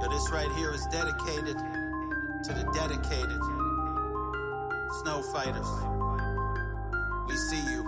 Yo, this right here is dedicated to the dedicated snow fighters. We see you.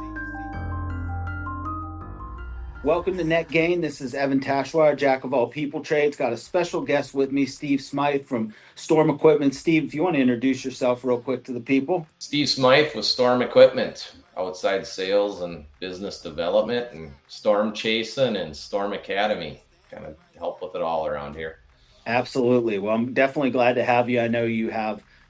Welcome to Net Gain. This is Evan Tashwire, Jack of all people trades. Got a special guest with me, Steve Smythe from Storm Equipment. Steve, if you want to introduce yourself real quick to the people. Steve Smythe with Storm Equipment, outside sales and business development, and Storm Chasin and Storm Academy. Kind of help with it all around here. Absolutely. Well, I'm definitely glad to have you. I know you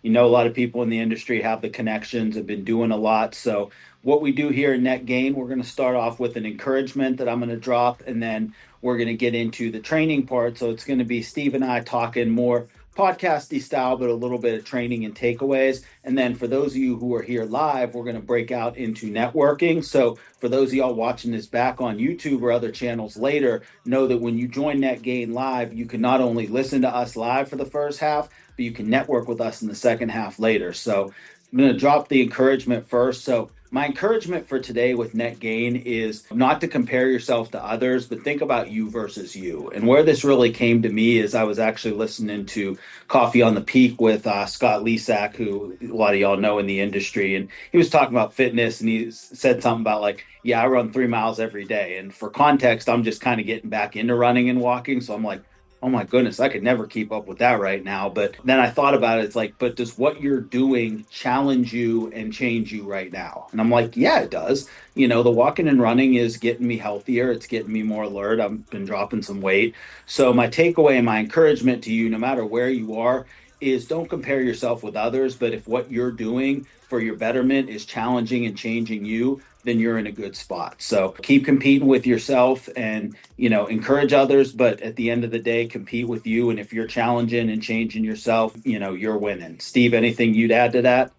know a lot of people in the industry, have the connections, have been doing a lot. So what we do here in Net Gain, we're going to start off with an encouragement that I'm going to drop, and then we're going to get into the training part. So it's going to be Steve and I talking more podcasty style, but a little bit of training and takeaways. And then for those of you who are here live, we're going to break out into networking. So for those of y'all watching this back on YouTube or other channels later, know that when you join Net Gain Live, you can not only listen to us live for the first half, but you can network with us in the second half later. So I'm going to drop the encouragement first. So my encouragement for today with Net Gain is not to compare yourself to others, but think about you versus you. And where this really came to me is I was actually listening to Coffee on the Peak with Scott Lesack, who a lot of y'all know in the industry. And he was talking about fitness, and he said something about like, yeah, I run 3 miles every day. And for context, I'm just kind of getting back into running and walking. So I'm like, oh my goodness, I could never keep up with that right now. But then I thought about it. It's like, but does what you're doing challenge you and change you right now? And I'm like, yeah, it does. You know, the walking and running is getting me healthier. It's getting me more alert. I've been dropping some weight. So my takeaway and my encouragement to you, no matter where you are, is don't compare yourself with others. But if what you're doing for your betterment is challenging and changing you, then you're in a good spot. So keep competing with yourself and, encourage others. But at the end of the day, compete with you. And if you're challenging and changing yourself, you're winning. Steve, anything you'd add to that?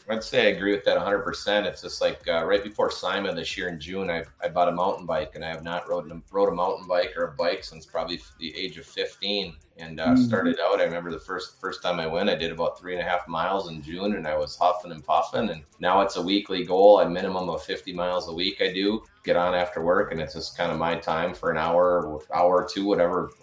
I'd say I agree with that 100%. It's just like right before Simon this year in June, I bought a mountain bike, and I have not rode a mountain bike or a bike since probably the age of 15. And started out, I remember the first time I went, I did about 3.5 miles in June, and I was huffing and puffing. And now it's a weekly goal, a minimum of 50 miles a week. I do get on after work, and it's just kind of my time for an hour or two,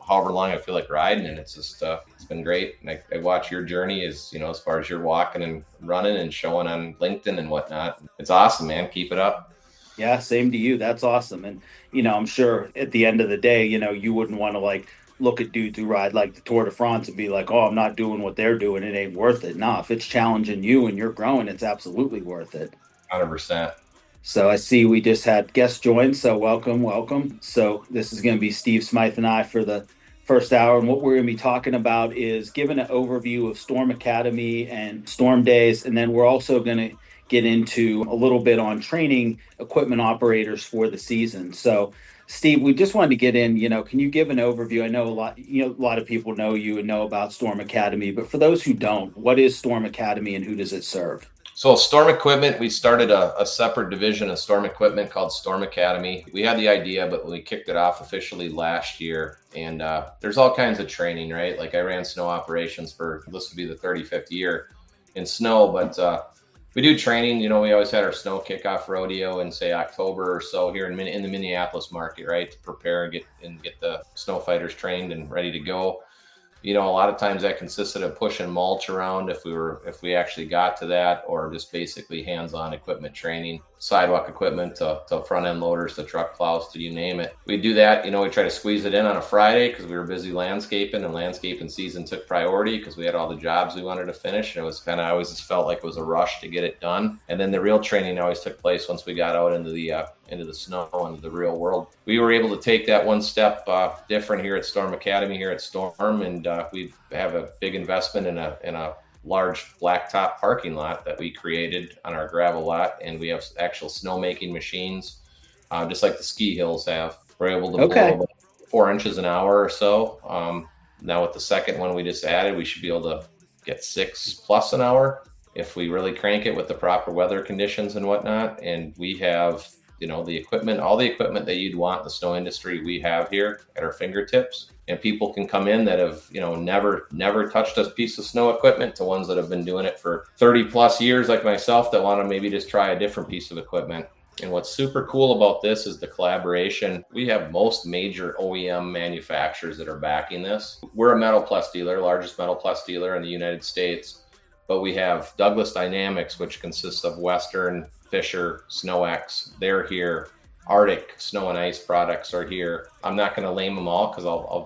however long I feel like riding. And it's just it's been great. And I watch your journey as far as you're walking and running and showing on LinkedIn and whatnot. It's awesome, man. Keep it up. Yeah, same to you. That's awesome. And I'm sure at the end of the day, you wouldn't want to look at dudes who ride like the Tour de France and be like, oh, I'm not doing what they're doing. It ain't worth it. No, if it's challenging you and you're growing, it's absolutely worth it. 100%. So I see we just had guests join. So welcome. So this is going to be Steve Smythe and I for the first hour. And what we're going to be talking about is giving an overview of Storm Academy and Storm Days. And then we're also going to get into a little bit on training equipment operators for the season. So Steve, we just wanted to get in, can you give an overview? I know a lot of people know you and know about Storm Academy, but for those who don't, what is Storm Academy and who does it serve? So Storm Equipment, we started a separate division of Storm Equipment called Storm Academy. We had the idea, but we kicked it off officially last year. And there's all kinds of training, right? Like I ran snow operations this would be the 35th year in snow, but we do training. We always had our snow kickoff rodeo in say October or so here in the Minneapolis market, right? To prepare and get the snow fighters trained and ready to go. A lot of times that consisted of pushing mulch around if we actually got to that, or just basically hands-on equipment training, sidewalk equipment to front end loaders, to truck plows, to you name it. We do that. We try to squeeze it in on a Friday because we were busy landscaping, and landscaping season took priority because we had all the jobs we wanted to finish. And it was I always just felt like it was a rush to get it done. And then the real training always took place once we got out into the snow, into the real world. We were able to take that one step different here at Storm Academy, here at Storm, and we have a big investment in a large blacktop parking lot that we created on our gravel lot, and we have actual snowmaking machines, just like the ski hills have. We're able to blow about 4 inches an hour or so. Now with the second one we just added, we should be able to get 6+ an hour if we really crank it with the proper weather conditions and whatnot. And we have the equipment, all the equipment that you'd want in the snow industry, we have here at our fingertips. And people can come in that have, never touched a piece of snow equipment, to ones that have been doing it for 30+ years, like myself, that want to maybe just try a different piece of equipment. And what's super cool about this is the collaboration. We have most major OEM manufacturers that are backing this. We're a Metal Plus dealer, largest Metal Plus dealer in the United States, but we have Douglas Dynamics, which consists of Western, Fisher, SnowX. They're here. Arctic Snow and Ice products are here. I'm not going to name them all because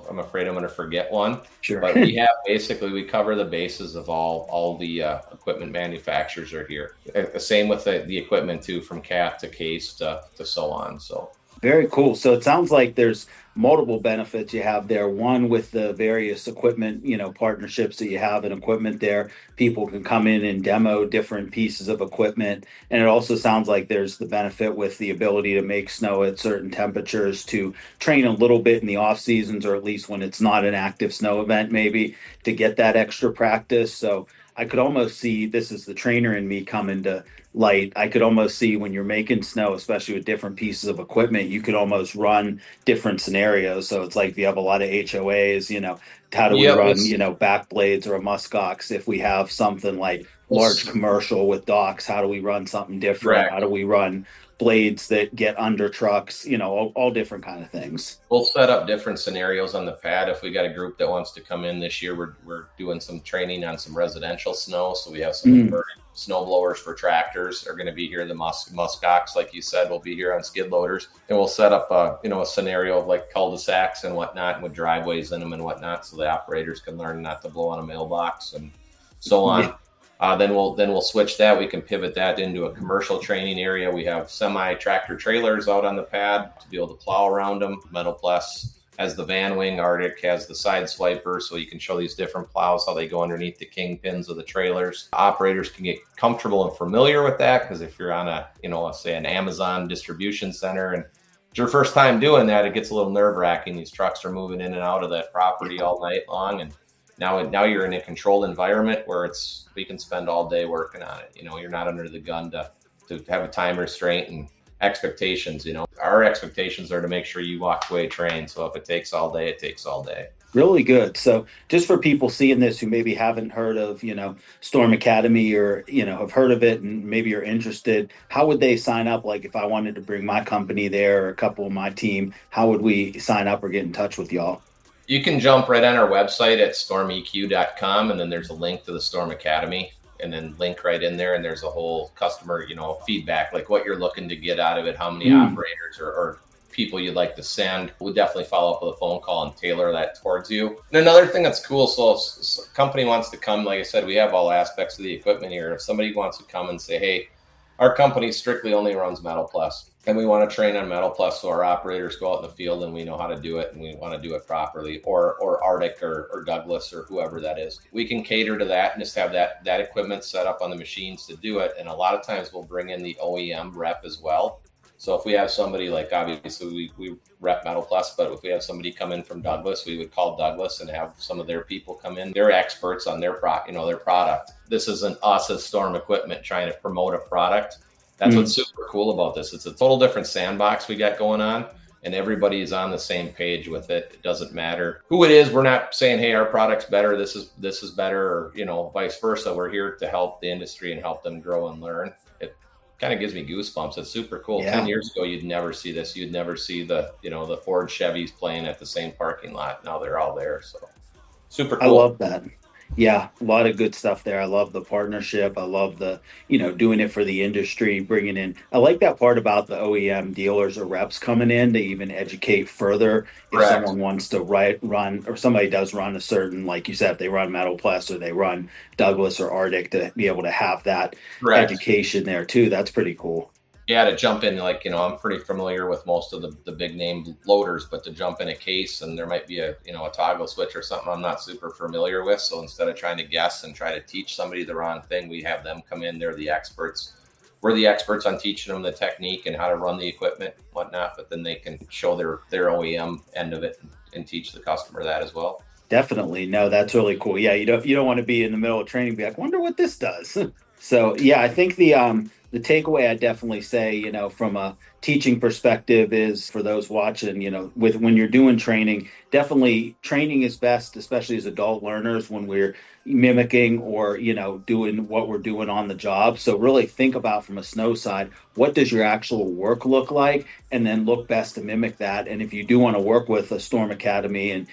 I'm afraid I'm going to forget one. Sure. But we have we cover the bases of all the equipment manufacturers are here. Same with the equipment too, from cat to case to so on. So very cool. So it sounds like there's multiple benefits you have there. One, with the various equipment, partnerships that you have in equipment there, people can come in and demo different pieces of equipment. And it also sounds like there's the benefit with the ability to make snow at certain temperatures, to train a little bit in the off seasons, or at least when it's not an active snow event, maybe to get that extra practice. So I could almost see, this is the trainer in me coming to light. I could almost see when you're making snow, especially with different pieces of equipment, you could almost run different scenarios. So it's like if you have a lot of HOAs, how do we run, back blades or a muskox? If we have something like large commercial with docks, how do we run something different? Correct. How do we run blades that get under trucks, all different kind of things. We'll set up different scenarios on the pad. If we got a group that wants to come in this year, we're doing some training on some residential snow. So we have some inverted snow blowers for tractors are going to be here. The muskox, like you said, will be here on skid loaders. And we'll set up a scenario of like cul-de-sacs and whatnot, and with driveways in them and whatnot, so the operators can learn not to blow on a mailbox and so on. Yeah. Then we'll switch that. We can pivot that into a commercial training area. We have semi-tractor trailers out on the pad to be able to plow around them. Metal Plus has the van wing. Arctic has the side swiper, so you can show these different plows, how they go underneath the kingpins of the trailers. Operators can get comfortable and familiar with that, because if you're on let's say an Amazon distribution center and it's your first time doing that, it gets a little nerve-wracking. These trucks are moving in and out of that property all night long, and now you're in a controlled environment where we can spend all day working on it. You're not under the gun to have a time restraint and expectations. Our expectations are to make sure you walk away trained. So if it takes all day, it takes all day. Really good. So just for people seeing this who maybe haven't heard of, Storm Academy, or, have heard of it and maybe you're interested, how would they sign up? Like if I wanted to bring my company there or a couple of my team, how would we sign up or get in touch with y'all? You can jump right on our website at stormeq.com, and then there's a link to the Storm Academy, and then link right in there. And there's a whole customer, feedback, like what you're looking to get out of it, how many operators or people you'd like to send. We'll definitely follow up with a phone call and tailor that towards you. And another thing that's cool, so if a company wants to come, like I said, we have all aspects of the equipment here. If somebody wants to come and say, hey, our company strictly only runs Metal Plus, and we want to train on Metal Plus, so our operators go out in the field and we know how to do it and we want to do it properly, or Arctic or Douglas or whoever that is. We can cater to that and just have that equipment set up on the machines to do it. And a lot of times we'll bring in the OEM rep as well. So if we have somebody, like obviously we rep Metal Plus, but if we have somebody come in from Douglas, we would call Douglas and have some of their people come in. They're experts on their product. This isn't us as Storm Equipment trying to promote a product. That's what's super cool about this. It's a total different sandbox we got going on, and everybody is on the same page with it. It doesn't matter who it is. We're not saying, hey, our product's better, this is better, or vice versa. We're here to help the industry and help them grow and learn. It kind of gives me goosebumps. It's super cool. Yeah. 10 years ago, you'd never see this. You'd never see the Ford Chevys playing at the same parking lot. Now they're all there. So super cool. I love that. Yeah, a lot of good stuff there. I love the partnership. I love the, doing it for the industry, bringing in. I like that part about the OEM dealers or reps coming in to even educate further. If someone wants to run, or somebody does run a certain, like you said, if they run Metal Plus or they run Douglas or Arctic, to be able to have that education there too. That's pretty cool. Yeah, to jump in, I'm pretty familiar with most of the big name loaders, but to jump in a case and there might be a toggle switch or something I'm not super familiar with. So instead of trying to guess and try to teach somebody the wrong thing, we have them come in. They're the experts. We're the experts on teaching them the technique and how to run the equipment and whatnot, but then they can show their OEM end of it and teach the customer that as well. Definitely. No, that's really cool. Yeah, you don't want to be in the middle of training and be like, wonder what this does. So yeah, I think the takeaway, I definitely say, from a teaching perspective is for those watching, with when you're doing training, definitely training is best, especially as adult learners when we're mimicking or, doing what we're doing on the job. So really think about from a snow side, what does your actual work look like? And then look best to mimic that. And if you do want to work with a Storm Academy and,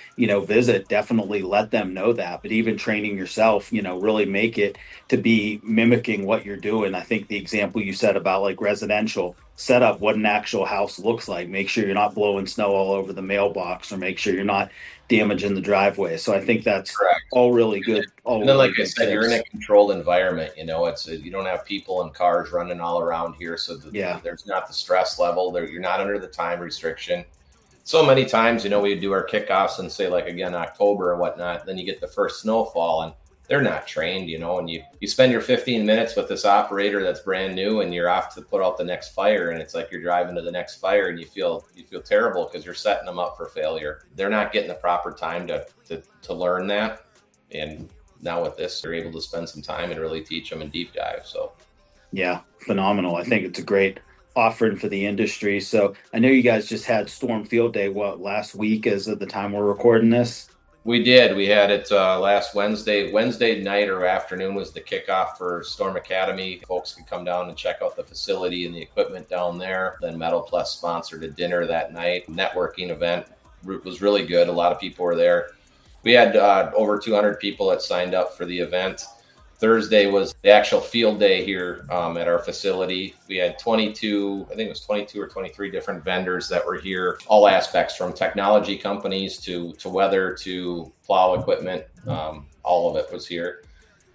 visit, definitely let them know that. But even training yourself, really make it to be mimicking what you're doing. I think the example you said about like residential, set up what an actual house looks like. Make sure you're not blowing snow all over the mailbox, or make sure you're not damaging the driveway. So I think that's Correct. all really good. All And then, really like I good said, you're in a tips. controlled environment. It's you don't have people and cars running all around here, so Yeah. there's not the stress level. There, you're not under the time restriction. So many times, we do our kickoffs and say like again October or whatnot. Then you get the first snowfall, and they're not trained, and you spend your 15 minutes with this operator that's brand new, and you're off to put out the next fire, and it's like you're driving to the next fire, and you feel terrible because you're setting them up for failure. They're not getting the proper time to learn that, and now with this, they're able to spend some time and really teach them and deep dive. So Yeah, phenomenal. I think it's a great offering for the industry. So I know you guys just had Storm Field Day, last week as of the time we're recording this? we did. We had it last Wednesday. Wednesday night or afternoon was the kickoff for Storm Academy. Folks could come down and check out the facility and the equipment down there. Then Metal Plus sponsored a dinner that night. Networking event was really good. A lot of people were there. We had over 200 people that signed up for the event. Thursday was the actual field day here at our facility. We had 22, I think it was 22 or 23 different vendors that were here, all aspects from technology companies to weather to plow equipment. All of it was here.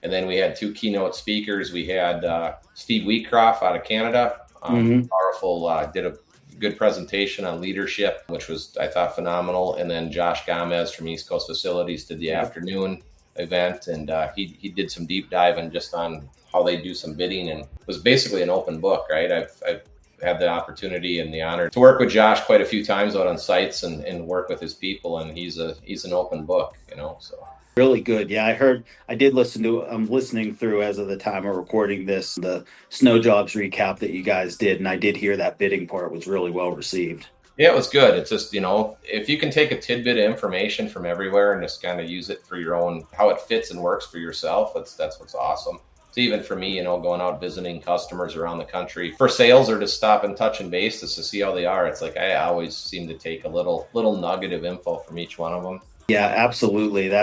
And then we had two keynote speakers. We had Steve Wheatcroft out of Canada, powerful, did a good presentation on leadership, which was, I thought, phenomenal. And then Josh Gomez from East Coast Facilities did the afternoon event, and he did some deep diving just on how they do some bidding, and it was basically an open book, right? I've had the opportunity and the honor to work with Josh quite a few times out on sites and work with his people, and he's an open book, so. Really good. Yeah, I'm listening through as of the time of recording this, the snow jobs recap that you guys did. And I did hear that bidding part was really well received. Yeah, it was good. It's just, if you can take a tidbit of information from everywhere and just kind of use it for your own, how it fits and works for yourself, that's what's awesome. So even for me, going out visiting customers around the country for sales or just stop and touch and base just to see how they are. It's like I always seem to take a little nugget of info from each one of them. Yeah, absolutely.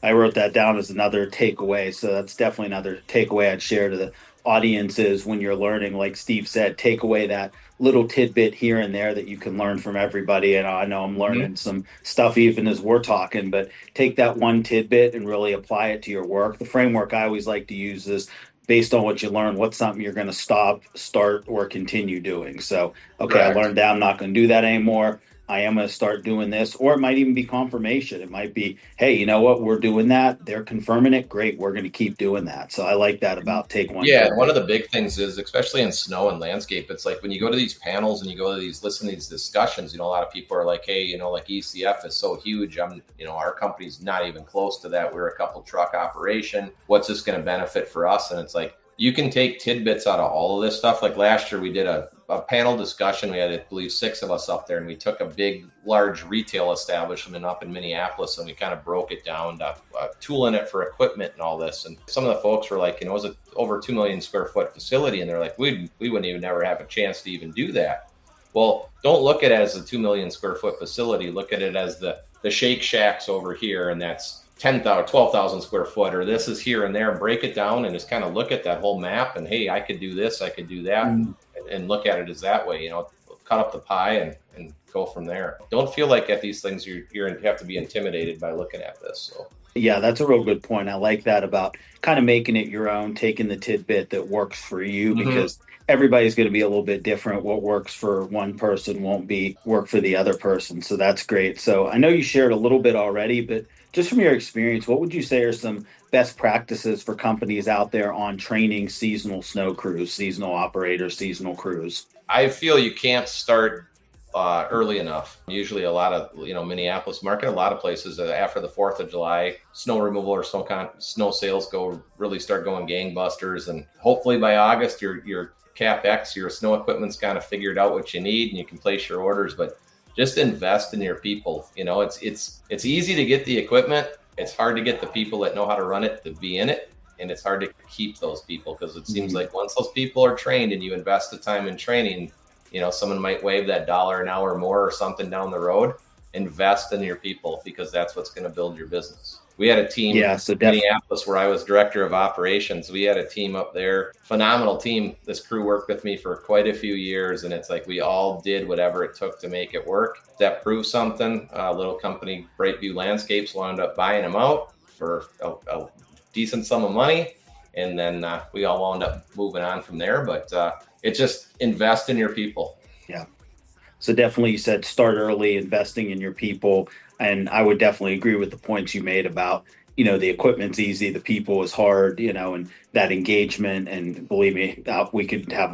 I wrote that down as another takeaway. So that's definitely another takeaway I'd share to the audiences when you're learning. Like Steve said, take away that little tidbit here and there that you can learn from everybody. And I know I'm learning some stuff even as we're talking, but take that one tidbit and really apply it to your work. The framework I always like to use is based on what you learn, what's something you're going to stop, start, or continue doing. So, okay, Correct. I learned that I'm not going to do that anymore. I am going to start doing this, or it might even be confirmation. It might be, hey, you know what? We're doing that. They're confirming it. Great. We're going to keep doing that. So I like that about take one. Yeah. One of the big things is, especially in snow and landscape, it's like when you go to these panels and you go to listen to these discussions, a lot of people are like, hey, like ECF is so huge. Our company's not even close to that. We're a couple truck operation. What's this going to benefit for us? And it's like, you can take tidbits out of all of this stuff. Like last year we did a panel discussion. We had, I believe, 6 of us up there, and we took a large retail establishment up in Minneapolis, and we kind of broke it down to tooling it for equipment and all this. And some of the folks were like, it was an over 2 million square foot facility. And they're like, we wouldn't even never have a chance to even do that. Well, don't look at it as a 2 million square foot facility. Look at it as the Shake Shacks over here, and that's 10,000, 12,000 square foot, or this is here and there. Break it down and just kind of look at that whole map and, hey, I could do this, I could do that, and look at it as that way, cut up the pie and go from there. Don't feel like at these things you have to be intimidated by looking at this. So. Yeah, that's a real good point. I like that about kind of making it your own, taking the tidbit that works for you, because everybody's going to be a little bit different. What works for one person won't work for the other person. So that's great. So I know you shared a little bit already, but just from your experience, what would you say are some best practices for companies out there on training seasonal snow crews, seasonal operators, seasonal crews? I feel you can't start early enough. Usually a lot of, Minneapolis market, a lot of places after the 4th of July, snow removal or snow sales really start going gangbusters. And hopefully by August, your CapEx, your snow equipment's kind of figured out what you need and you can place your orders, but just invest in your people. It's easy to get the equipment. It's hard to get the people that know how to run it to be in it. And it's hard to keep those people because it seems like once those people are trained and you invest the time in training, someone might waive that $1 an hour more or something down the road. Invest in your people because that's what's going to build your business. We had a team in Minneapolis where I was director of operations. We had a team up there, phenomenal team. This crew worked with me for quite a few years, and it's like we all did whatever it took to make it work. That proves something. A little company, Brightview Landscapes, wound up buying them out for a decent sum of money, and then we all wound up moving on from there. But it's just invest in your people. Yeah. So definitely you said start early, investing in your people. And I would definitely agree with the points you made about, the equipment's easy, the people is hard, and that engagement. And believe me, we could have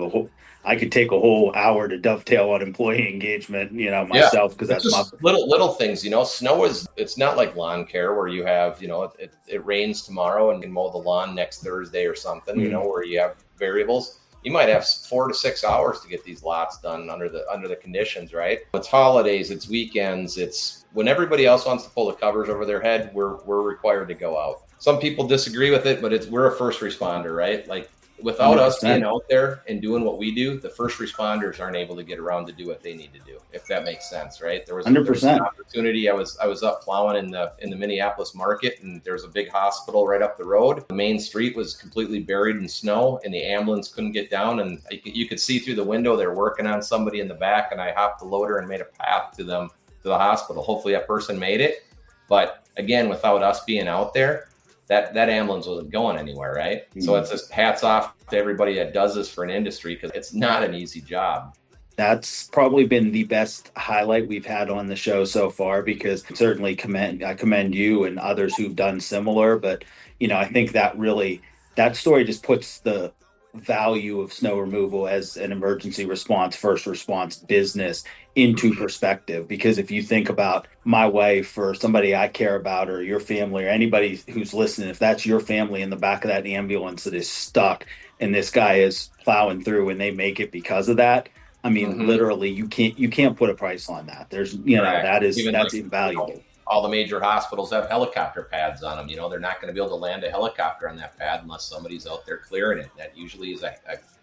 I could take a whole hour to dovetail on employee engagement, myself, because that's just little things, snow it's not like lawn care where you have, it rains tomorrow and you can mow the lawn next Thursday or something, where you have variables. You might have 4 to 6 hours to get these lots done under the conditions, right? It's holidays, it's weekends, it's when everybody else wants to pull the covers over their head, we're required to go out. Some people disagree with it, but we're a first responder, right? Like without 100%. Us being out there and doing what we do, the first responders aren't able to get around to do what they need to do, if that makes sense, right? There was an opportunity. I was up plowing in the Minneapolis market, and there's a big hospital right up the road. The main street was completely buried in snow, and the ambulance couldn't get down. And you could see through the window they're working on somebody in the back, and I hopped the loader and made a path to them to the hospital. Hopefully that person made it. But again, without us being out there, that ambulance wasn't going anywhere, right? Mm-hmm. So it's just hats off to everybody that does this for an industry because it's not an easy job. That's probably been the best highlight we've had on the show so far, because certainly I commend you and others who've done similar. But, I think that story just puts the value of snow removal as an emergency response, first response business into perspective. Because if you think about my wife or somebody I care about, or your family or anybody who's listening, if that's your family in the back of that ambulance that is stuck and this guy is plowing through and they make it because of that, I mean, literally you can't put a price on that. There's, that's invaluable. All the major hospitals have helicopter pads on them. They're not going to be able to land a helicopter on that pad unless somebody's out there clearing it. That usually is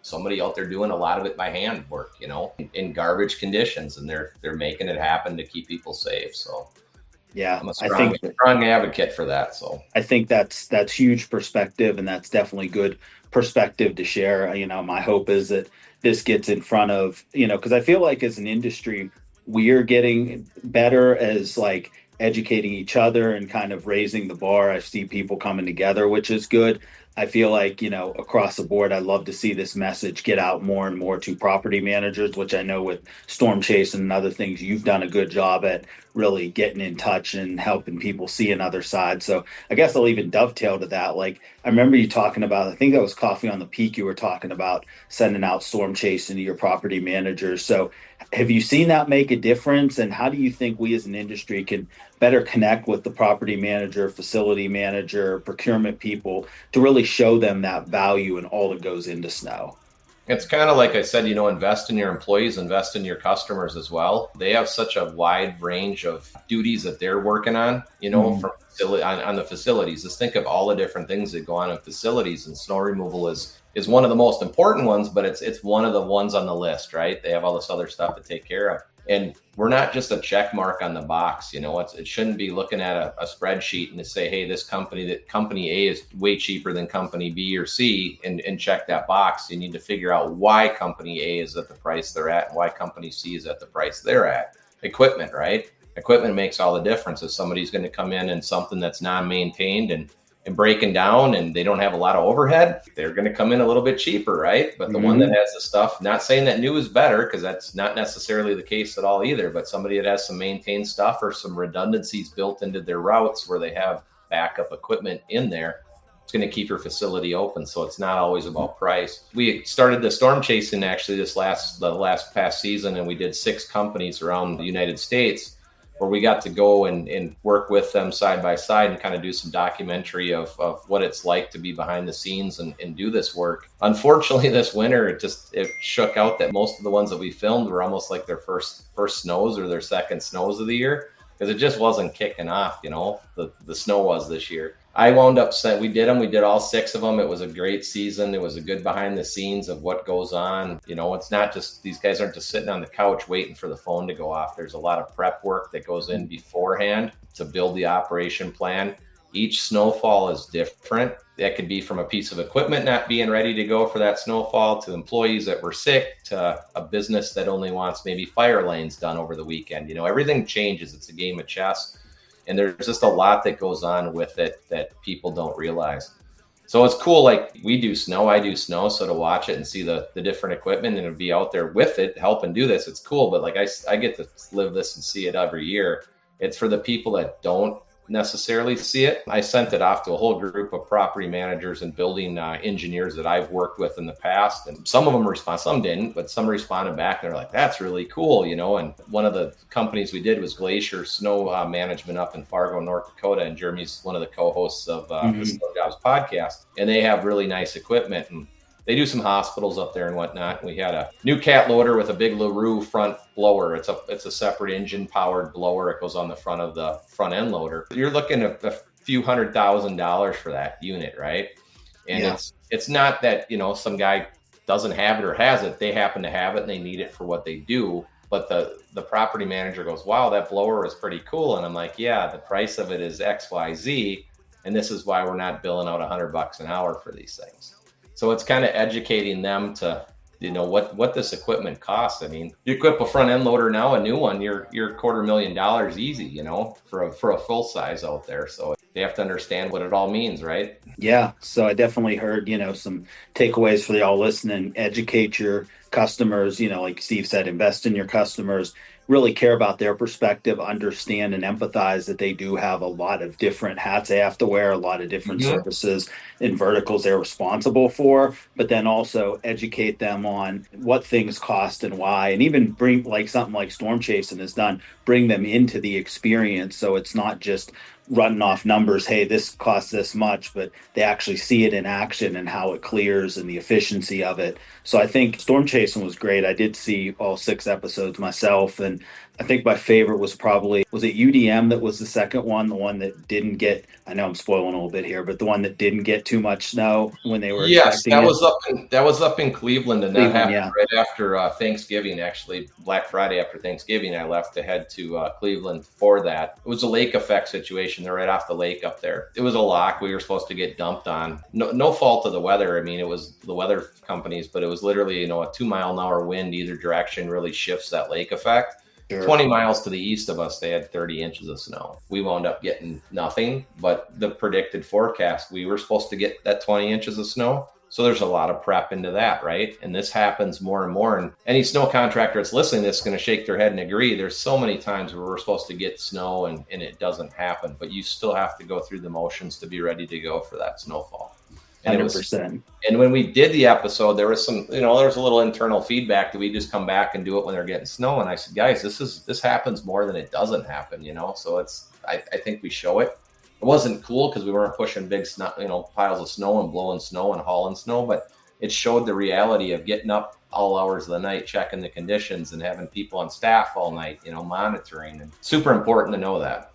somebody out there doing a lot of it by hand work, in garbage conditions, and they're making it happen to keep people safe. So yeah, I'm a strong advocate for that. So I think that's huge perspective, and that's definitely good perspective to share. My hope is that this gets in front of, because I feel like as an industry, we're getting better as like educating each other and kind of raising the bar. I see people coming together, which is good. I feel like, across the board, I'd love to see this message get out more and more to property managers, which I know with Storm Chasin and other things, you've done a good job at really getting in touch and helping people see another side. So I guess I'll even dovetail to that. Like, I remember you talking about, I think that was Coffee on the Peak, you were talking about sending out Storm Chasin to your property managers. So have you seen that make a difference? And how do you think we as an industry can better connect with the property manager, facility manager, procurement people to really show them that value and all that goes into snow? It's kind of like I said, invest in your employees, invest in your customers as well. They have such a wide range of duties that they're working on, on the facilities. Just think of all the different things that go on in facilities, and snow removal is one of the most important ones, but it's one of the ones on the list, right? They have all this other stuff to take care of. And we're not just a check mark on the box. It shouldn't be looking at a spreadsheet and to say, hey, company A is way cheaper than company B or C, and check that box. You need to figure out why company A is at the price they're at and why company C is at the price they're at. Equipment, right? Equipment makes all the difference. If somebody's going to come in and something that's non-maintained and breaking down and they don't have a lot of overhead, they're going to come in a little bit cheaper, right? But the one that has the stuff, not saying that new is better, because that's not necessarily the case at all either, but somebody that has some maintained stuff or some redundancies built into their routes where they have backup equipment in there, going to keep your facility open. So it's not always about price. We started the Storm Chasin actually the past season, and we did 6 companies around the United States where we got to go and work with them side by side and kind of do some documentary of what it's like to be behind the scenes and do this work. Unfortunately, this winter, it shook out that most of the ones that we filmed were almost like their first snows or their second snows of the year, because it just wasn't kicking off, the snow was this year. I wound up saying we did all 6 of them. It was a great season. It was a good behind the scenes of what goes on. It's not just, these guys aren't just sitting on the couch waiting for the phone to go off. There's a lot of prep work that goes in beforehand to build the operation plan. Each snowfall is different. That could be from a piece of equipment not being ready to go for that snowfall, to employees that were sick, to a business that only wants maybe fire lanes done over the weekend. Everything changes. It's a game of chess. And there's just a lot that goes on with it that people don't realize. So it's cool. Like I do snow. So to watch it and see the different equipment and to be out there with it, helping do this, it's cool. But like I get to live this and see it every year. It's for the people that don't necessarily see it. I sent it off to a whole group of property managers and building engineers that I've worked with in the past. And some of them responded, some didn't, but some responded back. They're like, that's really cool, And one of the companies we did was Glacier Snow Management up in Fargo, North Dakota. And Jeremy's one of the co-hosts of the Snow Jobs podcast. And they have really nice equipment. And they do some hospitals up there and whatnot. We had a new cat loader with a big LaRue front blower. It's a separate engine powered blower. It goes on the front of the front end loader. You're looking at a few $100,000 for that unit, right? And it's not that, some guy doesn't have it or has it. They happen to have it and they need it for what they do. But the property manager goes, wow, that blower is pretty cool. And I'm like, yeah, the price of it is XYZ. And this is why we're not billing out $100 an hour for these things. So it's kind of educating them to, what this equipment costs. I mean, you equip a front end loader now, a new one, you're $250,000 easy, for a full size out there. So they have to understand what it all means, right? Yeah. So I definitely heard, some takeaways for y'all listening. Educate your customers, like Steve said, invest in your customers, really care about their perspective, understand and empathize that they do have a lot of different hats they have to wear, a lot of different services and verticals they're responsible for, but then also educate them on what things cost and why, and even bring like something like Storm Chasin has done, bring them into the experience. So it's not just running off numbers, hey, this costs this much, but they actually see it in action and how it clears and the efficiency of it. So I think Storm Chasin was great. I did see all 6 episodes myself, and I think my favorite was it UDM that was the second one, the one that didn't get, I know I'm spoiling a little bit here, but the one that didn't get too much snow when they were expecting it. That was up in Cleveland, and that happened right after Thanksgiving, actually. Black Friday after Thanksgiving, I left to head to Cleveland for that. It was a lake effect situation. They're right off the lake up there. It was a lock we were supposed to get dumped on. No fault of the weather. I mean, it was the weather companies, but it was literally, a 2-mile-an-hour wind either direction really shifts that lake effect. Sure. 20 miles to the east of us, they had 30 inches of snow. We wound up getting nothing, but the predicted forecast, we were supposed to get that 20 inches of snow. So there's a lot of prep into that, right? And this happens more and more. And any snow contractor that's listening to this is going to shake their head and agree. There's so many times where we're supposed to get snow and it doesn't happen, but you still have to go through the motions to be ready to go for that snowfall. And 100%. And when we did the episode, there was some, there was a little internal feedback that we just come back and do it when they're getting snow. And I said, guys, this happens more than it doesn't happen, So I think we show it. It wasn't cool because we weren't pushing big snow, piles of snow and blowing snow and hauling snow, but it showed the reality of getting up all hours of the night, checking the conditions and having people on staff all night, monitoring. And super important to know that.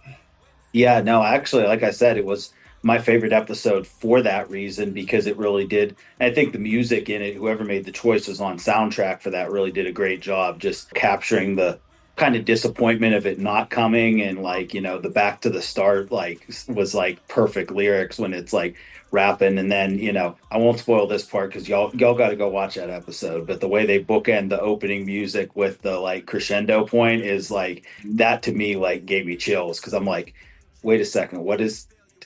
Yeah, no, actually, like I said, it was my favorite episode for that reason, because it really did. I think the music in it, whoever made the choices on soundtrack for that really did a great job just capturing the kind of disappointment of it not coming. And the back to the start, was perfect lyrics when it's rapping. And then, I won't spoil this part because y'all got to go watch that episode. But the way they bookend the opening music with the crescendo point is that to me, gave me chills. Cause I'm like, wait a second,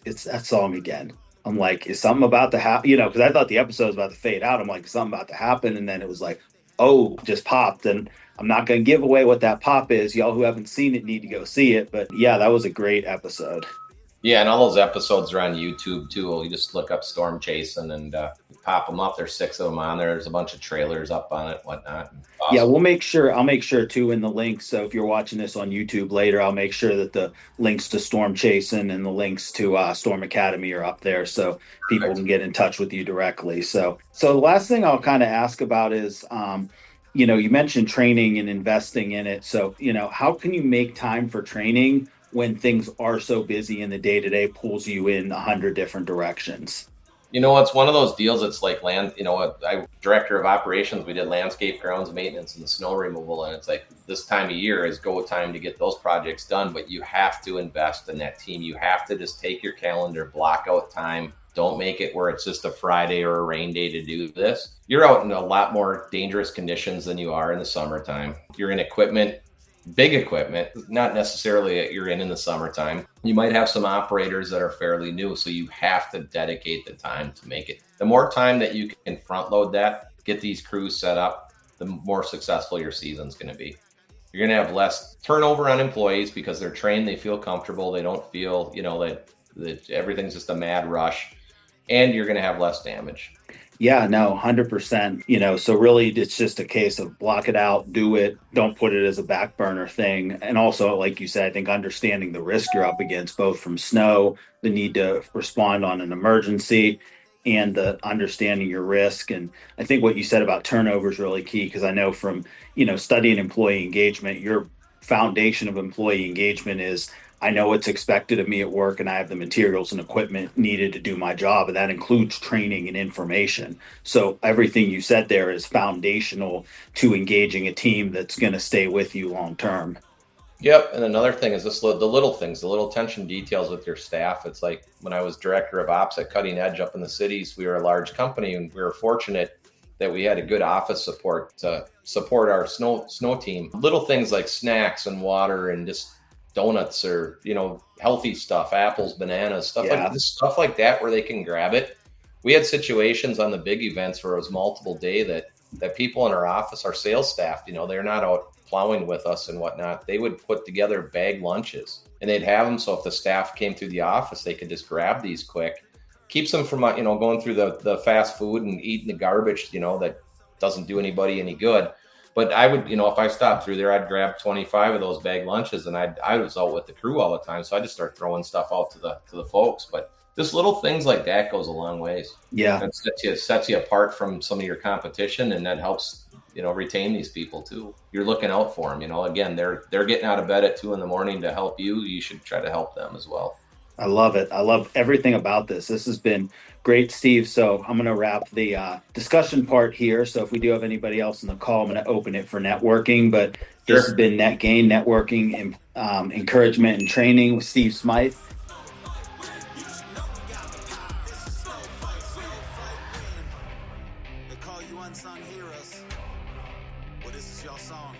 it's that song again. I'm like, is something about to happen? Because I thought the episode was about to fade out. I'm like, is something about to happen? And then it was just popped. And I'm not going to give away what that pop is. Y'all who haven't seen it need to go see it. But yeah, that was a great episode. Yeah, and all those episodes are on YouTube too. You just look up Storm Chasin and pop them up. There's 6 of them on there. There's a bunch of trailers up on it, whatnot. Awesome. Yeah, I'll make sure too in the links. So if you're watching this on YouTube later, I'll make sure that the links to Storm Chasin and the links to Storm Academy are up there so people can get in touch with you directly. So the last thing I'll kind of ask about is, you mentioned training and investing in it. So, how can you make time for training when things are so busy and the day to day pulls you in 100 different directions? It's one of those deals. It's like land, I director of operations. We did landscape, grounds maintenance, and the snow removal. And it's like this time of year is go time to get those projects done. But you have to invest in that team. You have to just take your calendar, block out time. Don't make it where it's just a Friday or a rain day to do this. You're out in a lot more dangerous conditions than you are in the summertime. You're in big equipment, not necessarily that you're in the summertime. You might have some operators that are fairly new, so you have to dedicate the time to make it. The more time that you can front load that, get these crews set up, the more successful your season's going to be. You're going to have less turnover on employees because they're trained, they feel comfortable, they don't feel, that everything's just a mad rush, and you're going to have less damage. Yeah, no, 100%. So really it's just a case of block it out, do it, don't put it as a back burner thing. And also, like you said, I think understanding the risk you're up against, both from snow, the need to respond on an emergency, and the understanding your risk. And I think what you said about turnover is really key, because I know from, studying employee engagement, your foundation of employee engagement is, I know what's expected of me at work and I have the materials and equipment needed to do my job. And that includes training and information. So everything you said there is foundational to engaging a team that's going to stay with you long term. Yep. And another thing is the little things, the little attention details with your staff. It's like when I was director of ops at Cutting Edge up in the cities, we were a large company and we were fortunate that we had a good office support to support our snow team. Little things like snacks and water and just donuts or healthy stuff, apples, bananas, stuff like that where they can grab it. We had situations on the big events where it was multiple day that people in our office, our sales staff, they're not out plowing with us and whatnot. They would put together bag lunches and they'd have them so if the staff came through the office, they could just grab these quick. Keeps them from going through the fast food and eating the garbage that doesn't do anybody any good. But I would, if I stopped through there, I'd grab 25 of those bag lunches, and I was out with the crew all the time, so I just start throwing stuff out to the folks. But just little things like that goes a long ways. Yeah, it sets you apart from some of your competition, and that helps retain these people too. You're looking out for them. Again, they're getting out of bed at 2 a.m. to help you. You should try to help them as well. I love it. I love everything about this. This has been great, Steve. So I'm going to wrap the discussion part here. So if we do have anybody else in the call, I'm going to open it for networking. But this has been Net Gain, networking, and encouragement and training with Steve Smythe. They call you unsung heroes. Well, this is your song.